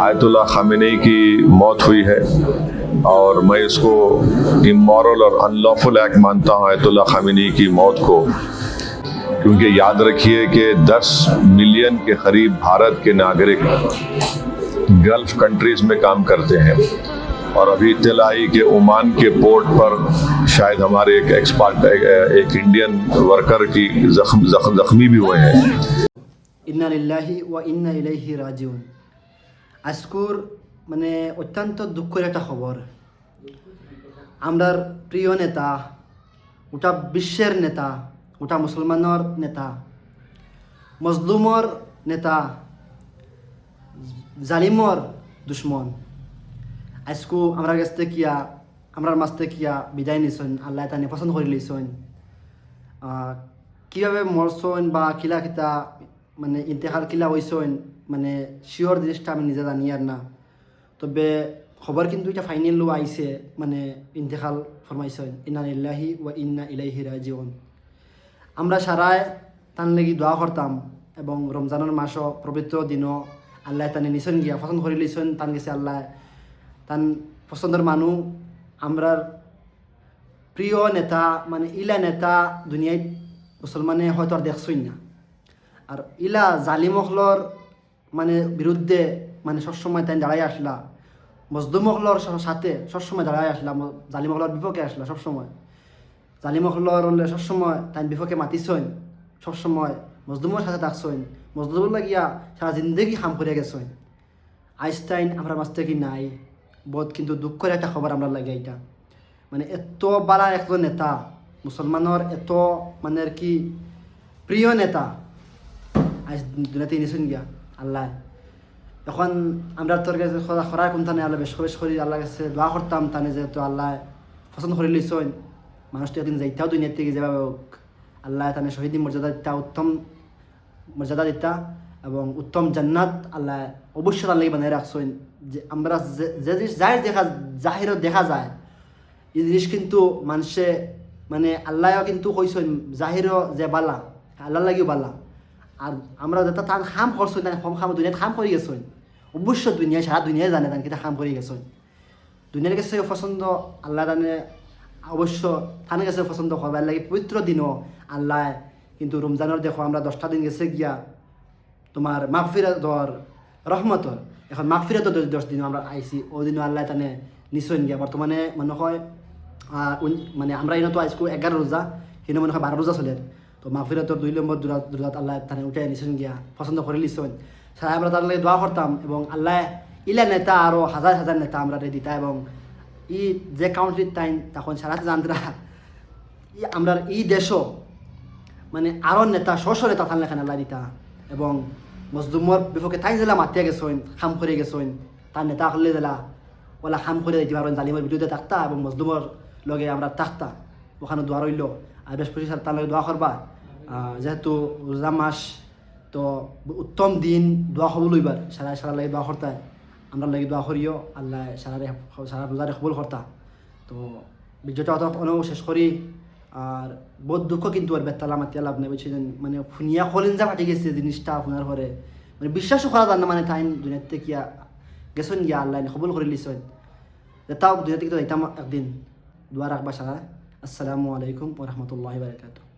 Ayatollah Khamenei की मौत हुई है और मैं इसको इमोरल और अनलॉफुल एक्ट मानता हूँ आयतुल्लाह खामेनी की मौत को, क्योंकि याद रखिए कि 10 मिलियन के करीब भारत के नागरिक गल्फ कंट्रीज में काम करते हैं और अभी इत्तला आई कि ओमान के पोर्ट पर शायद हमारे एक एक्सपर्ट एक इंडियन वर्कर की जख्मी भी हुए हैं। ইন্না লিল্লাহি ওয়া ইন্না ইলাইহি রাজিউন। আজকুর মানে অত্যন্ত দুঃখের একটা খবর। আমরার প্রিয় নেতা, ওটা বিশ্বের নেতা, ওটা মুসলমানের নেতা, মজলুমর নেতা, জালিমর দুশ্মন আজকু আমরা কাছ থেকে কিয়া আমরার মাছ থেকে কিয়া বিদায় নিছেন। আল্লাহ তানে পছন্দ করে লইছেন। কীভাবে মরছেন বা কিলা কিতা মানে ইন্তেকাল কিলা হয়েছেন মানে শিওর জিনিসটা আমি নিজে জানি আর না, তবে খবর কিন্তু এটা ফাইনাল আইছে মানে ইন্তেকাল ফরমাইছেন। ইন্না লিল্লাহি ওয়া ইন্না ইলাইহি রাজিউন। আমরা সারায় তান লাগি দোয়া করতাম এবং রমজানের মাসও পবিত্র দিনও আল্লাহ তানে নিছেন গিয়া পছন্দ করে লইছেন। তান গেছে আল্লাহ তান পছন্দের মানুষ আমরার প্রিয় নেতা মানে ইলা নেতা দুনিয়ায় মুসলমানে হয়তো আর দেখছই না। আর ইলা জালিমহলর মানে বিরুদ্ধে মানে সবসময় তাই দাঁড়াই আসলা, মজদুমহলর সাথে সবসময় দাঁড়াই আসলা, জালিমহলর বিপক্ষে আসলা সবসময়, জালিমহলর সবসময় তাই বিপক্ষে মাতিছইন, সবসময় মজদুমের সাথে থাকছইন, মজদুমর লাগিয়া সারা জিন্দগি হাম করে গেছইন। আইনস্টাইন আমরা মাছ থেকে নাই, বহুত কিন্তু দুঃখের একটা খবর আমরা লাগে এটা। মানে এত বালা একজন নেতা মুসলমানের এত মানে আর কি প্রিয় নেতা আজ দুনিয়াতে নিছেন গিয়া আল্লাহ। এখন আমরা তোর কাছে খরা কোন থানে আল্লাহ বেশ করি আল্লাহ কাছে দোয়া করতাম তানে যে তো আল্লাহ পছন্দ করে লিছইন। মানুষটা একদিন যাইতাও দুনিয়ার থেকে যেভাবে হোক আল্লাহ তানে শহীদ মর্যাদা দিতা, উত্তম মর্যাদা দিতা এবং উত্তম জান্নাত আল্লাহ অবশ্যই তার লাগে বানিয়ে রাখছেন। যে আমরা যে জিনিস যাই জাহিরও দেখা যায় এই জিনিস কিন্তু মানুষে মানে আল্লাহ কিন্তু কইছেন জাহিরও যে বালা আল্লাহ লাগিও বালা। আর আমরা যেটা তার খাম করছেন তাই কম খাম দুনিয়াত খাম করে গেছেন, অবশ্য দুনিয়ায় সারা দুনিয়ায় জানে তান কিতা খাম করে গেছেন। দুনিয়ার কাছে পছন্দ আল্লাহ জানে, অবশ্য থানের কাছে পছন্দ করবার লাগে পবিত্র দিনও আল্লাহ কিন্তু রমজানের দেখো আমরা 10টা দিন গেছে গিয়া তোমার মাগফিরাতর রহমতর, এখন মাগফিরাতর 10 দিন আমরা আইছি, ওই দিনও আল্লাহ তানে নিশ্চয় গিয়া বর্তমানে মনে হয় মানে আমরা এনে তো আজকে 11 রোজা, কিন্তু মনে হয় 12 রোজা চলে। তো মাগফিরাতর 2 নম্বর রোজাত আল্লাহ তানে উঠে নিছেন গিয়া পছন্দ করে লিছেন। সারা আমরা তার লাগে দোয়া করতাম এবং আল্লাহ ইলা নেতা আরও হাজার হাজার নেতা আমরা দিতা এবং ই যে কাউন্ট্রির টাইম তখন সারাতে জানতরা আমরা এই দেশও মানে আরও নেতা শস্য নেতা থাকলে এখানে আল্লাহ দিতা এবং মজদুমর বিপক্ষে তাই জেলা মাতিয়া গেছেন, খাম করে গেছেন, তার নেতা হলে জেলা ওলা খাম করে দিতে পারবেন, জালিমের বিরুদ্ধে থাকতা এবং মজদুমর লগে আমরা থাকতা। ওখানে দোয়া রইল আর বৃহস্পতি স্যার তার লগে দোয়া করবা, যেহেতু রোজা মাস তো উত্তম দিন দোয়া হবো লইবার সারা লাগে দোয়া করতে আমরা লাগে দোয়া করিও আল্লাহ সারা রোজারে কবুল করতা। তো ভিডিওটা অত অনেক শেষ করি। আর বহুত দুঃখ কিন্তু আর বেতালা মাতিয়া লাভ নেই বুঝছেন, মানে ফুনিয়া খলিঞ্জা ফাটি গেছে জিনিসটা আপনার ঘরে, মানে বিশ্বাসও করা যায় না। মানে টাইম দুনিয়ার থেকে গেছেন গিয়া আল্লাহ কবুল করে লিছেন। তাও দুনিয়া থেকে তো যাইতাম একদিন দোয়া রাখবা সারা। আসসালামু আলাইকুম ওয়া রাহমাতুল্লাহি ওয়া বারাকাতুহু।